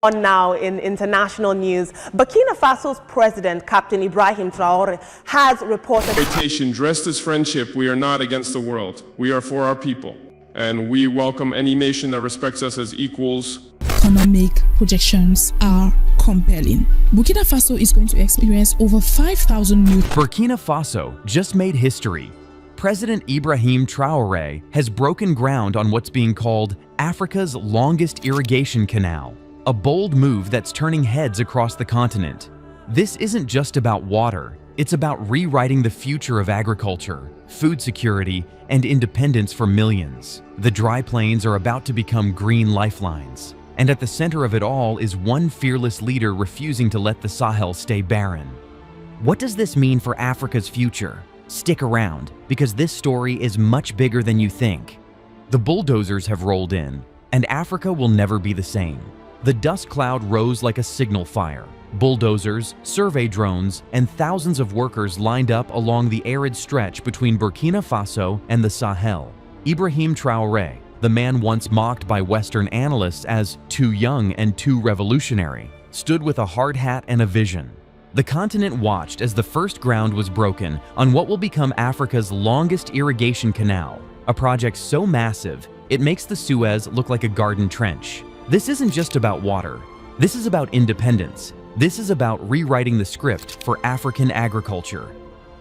On now in international news, Burkina Faso's president, Captain Ibrahim Traoré, has reported... Dressed as friendship, we are not against the world. We are for our people. And we welcome any nation that respects us as equals. Economic projections are compelling. Burkina Faso is going to experience over 5,000 new... Burkina Faso just made history. President Ibrahim Traoré has broken ground on what's being called Africa's longest irrigation canal. A bold move that's turning heads across the continent. This isn't just about water, it's about rewriting the future of agriculture, food security, and independence for millions. The dry plains are about to become green lifelines, and at the center of it all is one fearless leader refusing to let the Sahel stay barren. What does this mean for Africa's future? Stick around, because this story is much bigger than you think. The bulldozers have rolled in, and Africa will never be the same. The dust cloud rose like a signal fire. Bulldozers, survey drones, and thousands of workers lined up along the arid stretch between Burkina Faso and the Sahel. Ibrahim Traoré, the man once mocked by Western analysts as too young and too revolutionary, stood with a hard hat and a vision. The continent watched as the first ground was broken on what will become Africa's longest irrigation canal, a project so massive it makes the Suez look like a garden trench. This isn't just about water. This is about independence. This is about rewriting the script for African agriculture.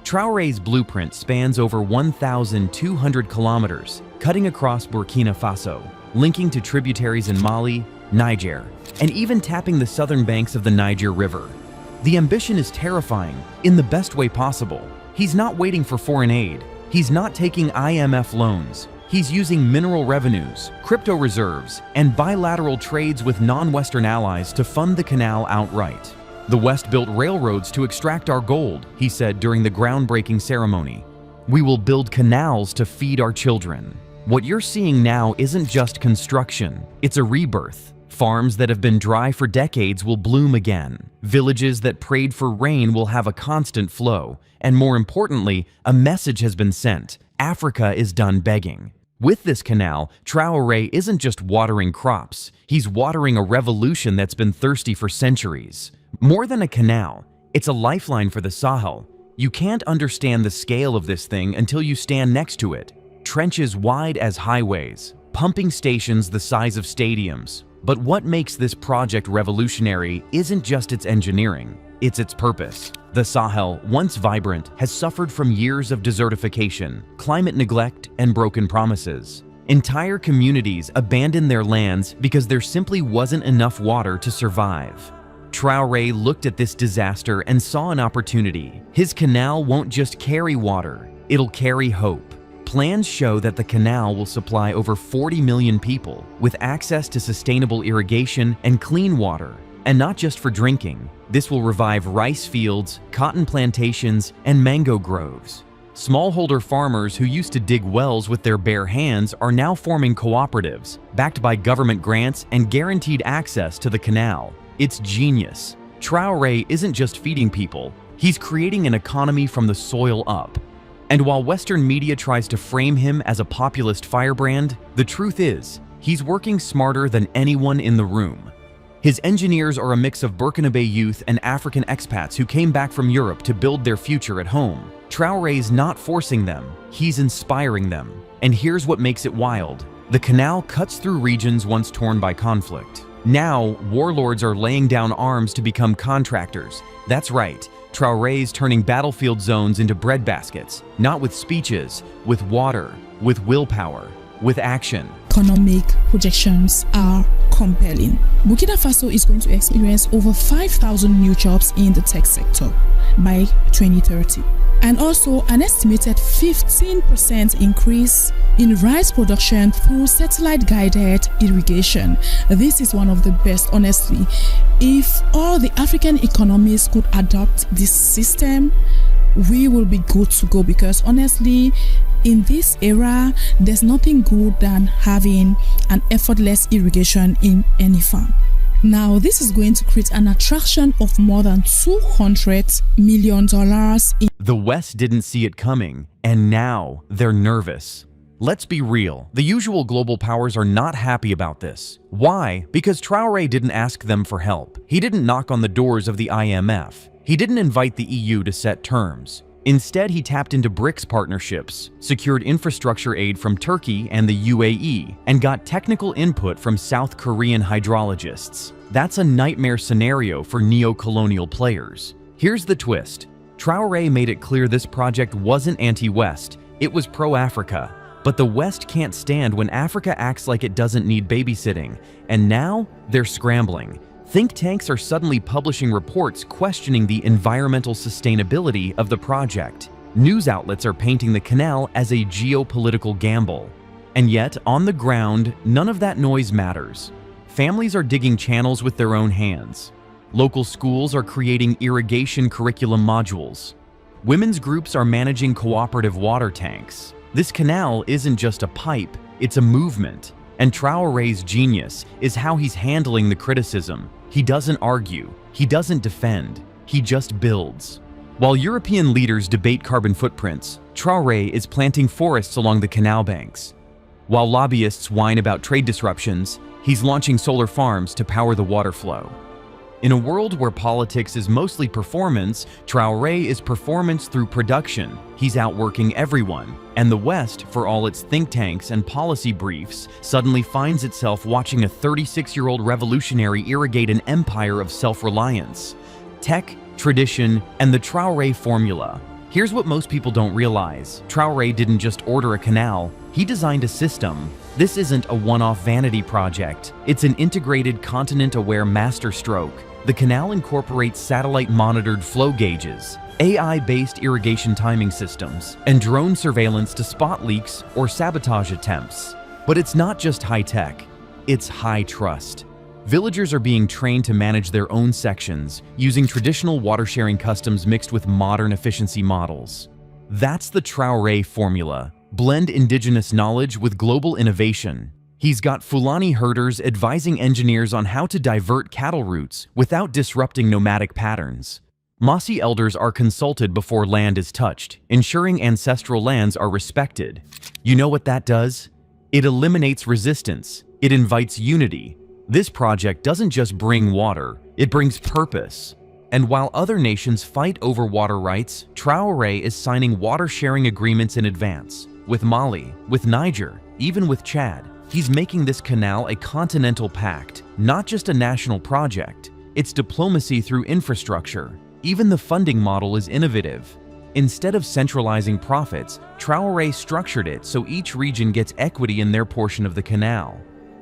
Traoré's blueprint spans over 1,200 kilometers, cutting across Burkina Faso, linking to tributaries in Mali, Niger, and even tapping the southern banks of the Niger River. The ambition is terrifying in the best way possible. He's not waiting for foreign aid. He's not taking IMF loans. He's using mineral revenues, crypto reserves, and bilateral trades with non-Western allies to fund the canal outright. The West built railroads to extract our gold, he said during the groundbreaking ceremony. We will build canals to feed our children. What you're seeing now isn't just construction, it's a rebirth. Farms that have been dry for decades will bloom again. Villages that prayed for rain will have a constant flow. And more importantly, a message has been sent. Africa is done begging. With this canal, Traoré isn't just watering crops, he's watering a revolution that's been thirsty for centuries. More than a canal, it's a lifeline for the Sahel. You can't understand the scale of this thing until you stand next to it. Trenches wide as highways, pumping stations the size of stadiums. But what makes this project revolutionary isn't just its engineering, it's its purpose. The Sahel, once vibrant, has suffered from years of desertification, climate neglect, and broken promises. Entire communities abandoned their lands because there simply wasn't enough water to survive. Traoré looked at this disaster and saw an opportunity. His canal won't just carry water, it'll carry hope. Plans show that the canal will supply over 40 million people with access to sustainable irrigation and clean water. And not just for drinking. This will revive rice fields, cotton plantations, and mango groves. Smallholder farmers who used to dig wells with their bare hands are now forming cooperatives, backed by government grants and guaranteed access to the canal. It's genius. Traoré isn't just feeding people, he's creating an economy from the soil up. And while Western media tries to frame him as a populist firebrand, the truth is, he's working smarter than anyone in the room. His engineers are a mix of Burkinabe youth and African expats who came back from Europe to build their future at home. Traoré's not forcing them, he's inspiring them. And here's what makes it wild. The canal cuts through regions once torn by conflict. Now, warlords are laying down arms to become contractors. That's right, Traoré's turning battlefield zones into breadbaskets, not with speeches, with water, with willpower, with action. Economic projections are compelling. Burkina Faso is going to experience over 5,000 new jobs in the tech sector by 2030. And also an estimated 15% increase in rice production through satellite-guided irrigation. This is one of the best, honestly. If all the African economies could adopt this system, we will be good to go, because honestly, in this era, there's nothing good than having an effortless irrigation in any farm. Now, this is going to create an attraction of more than $200 million. The West didn't see it coming, and now they're nervous. Let's be real, the usual global powers are not happy about this. Why? Because Traoré didn't ask them for help. He didn't knock on the doors of the IMF. He didn't invite the EU to set terms. Instead, he tapped into BRICS partnerships, secured infrastructure aid from Turkey and the UAE, and got technical input from South Korean hydrologists. That's a nightmare scenario for neo-colonial players. Here's the twist. Traoré made it clear this project wasn't anti-West, it was pro-Africa. But the West can't stand when Africa acts like it doesn't need babysitting, and now they're scrambling. Think tanks are suddenly publishing reports questioning the environmental sustainability of the project. News outlets are painting the canal as a geopolitical gamble. And yet, on the ground, none of that noise matters. Families are digging channels with their own hands. Local schools are creating irrigation curriculum modules. Women's groups are managing cooperative water tanks. This canal isn't just a pipe, it's a movement. And Traoré's genius is how he's handling the criticism. He doesn't argue, he doesn't defend, he just builds. While European leaders debate carbon footprints, Traoré is planting forests along the canal banks. While lobbyists whine about trade disruptions, he's launching solar farms to power the water flow. In a world where politics is mostly performance, Traoré is performance through production. He's outworking everyone. And the West, for all its think tanks and policy briefs, suddenly finds itself watching a 36-year-old revolutionary irrigate an empire of self-reliance. Tech, tradition, and the Traoré formula. Here's what most people don't realize. Traoré didn't just order a canal, he designed a system. This isn't a one-off vanity project. It's an integrated, continent-aware masterstroke. The canal incorporates satellite-monitored flow gauges, AI-based irrigation timing systems, and drone surveillance to spot leaks or sabotage attempts. But it's not just high-tech, it's high-trust. Villagers are being trained to manage their own sections, using traditional water-sharing customs mixed with modern efficiency models. That's the Traoré formula. Blend indigenous knowledge with global innovation. He's got Fulani herders advising engineers on how to divert cattle routes without disrupting nomadic patterns. Mossi elders are consulted before land is touched, ensuring ancestral lands are respected. You know what that does? It eliminates resistance. It invites unity. This project doesn't just bring water, it brings purpose. And while other nations fight over water rights, Traoré is signing water-sharing agreements in advance. With Mali, with Niger, even with Chad. He's making this canal a continental pact, not just a national project. It's diplomacy through infrastructure. Even the funding model is innovative. Instead of centralizing profits, Traoré structured it so each region gets equity in their portion of the canal.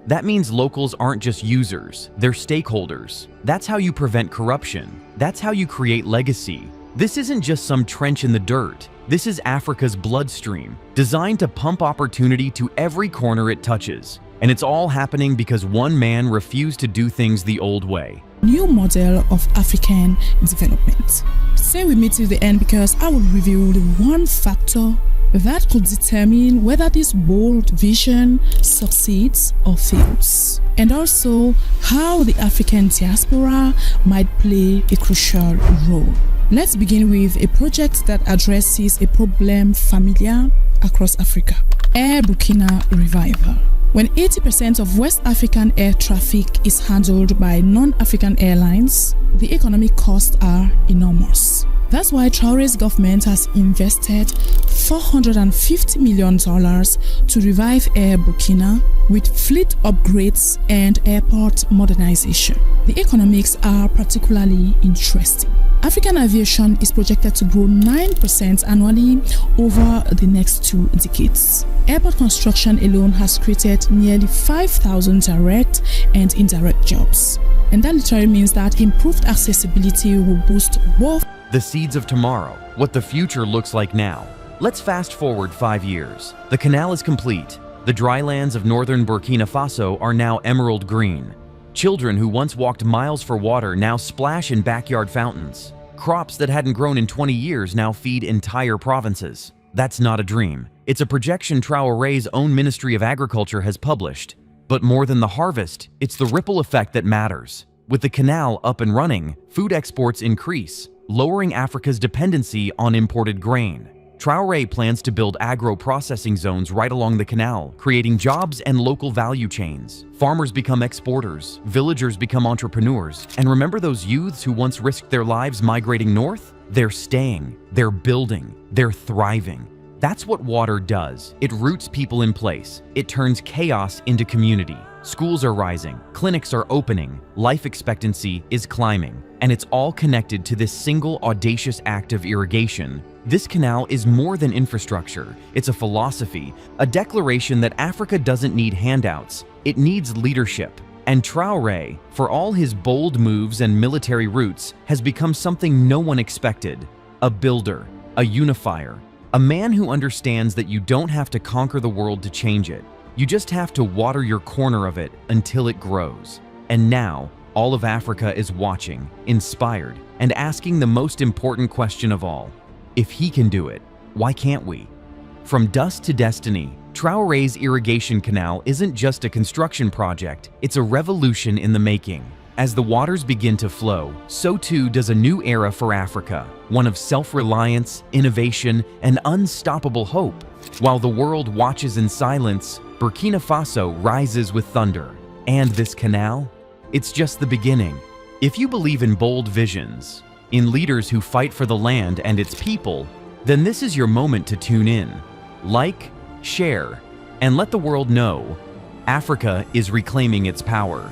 That means locals aren't just users, they're stakeholders. That's how you prevent corruption. That's how you create legacy. This isn't just some trench in the dirt. This is Africa's bloodstream, designed to pump opportunity to every corner it touches. And it's all happening because one man refused to do things the old way. New model of African development. Stay with me till the end because I will reveal the one factor that could determine whether this bold vision succeeds or fails, and also how the African diaspora might play a crucial role. Let's begin with a project that addresses a problem familiar across Africa: Air Burkina Revival. When 80% of West African air traffic is handled by non-African airlines, the economic costs are enormous. That's why Traoré's government has invested $450 million to revive Air Burkina with fleet upgrades and airport modernization. The economics are particularly interesting. African aviation is projected to grow 9% annually over the next 2 decades. Airport construction alone has created nearly 5,000 direct and indirect jobs. And that literally means that improved accessibility will boost both the seeds of tomorrow, what the future looks like now. Let's fast forward 5 years. The canal is complete. The drylands of northern Burkina Faso are now emerald green. Children who once walked miles for water now splash in backyard fountains. Crops that hadn't grown in 20 years now feed entire provinces. That's not a dream. It's a projection Traoré's own Ministry of Agriculture has published. But more than the harvest, it's the ripple effect that matters. With the canal up and running, food exports increase, lowering Africa's dependency on imported grain. Traoré plans to build agro-processing zones right along the canal, creating jobs and local value chains. Farmers become exporters, villagers become entrepreneurs, and remember those youths who once risked their lives migrating north? They're staying, they're building, they're thriving. That's what water does. It roots people in place. It turns chaos into community. Schools are rising, clinics are opening, life expectancy is climbing, and it's all connected to this single audacious act of irrigation. This canal is more than infrastructure. It's a philosophy, a declaration that Africa doesn't need handouts. It needs leadership. And Traoré, for all his bold moves and military roots, has become something no one expected. A builder, a unifier, a man who understands that you don't have to conquer the world to change it. You just have to water your corner of it until it grows. And now, all of Africa is watching, inspired, and asking the most important question of all. If he can do it, why can't we? From dust to destiny, Traoré's irrigation canal isn't just a construction project, it's a revolution in the making. As the waters begin to flow, so too does a new era for Africa, one of self-reliance, innovation, and unstoppable hope. While the world watches in silence, Burkina Faso rises with thunder. And this canal? It's just the beginning. If you believe in bold visions, in leaders who fight for the land and its people, then this is your moment to tune in. Like, share, and let the world know Africa is reclaiming its power.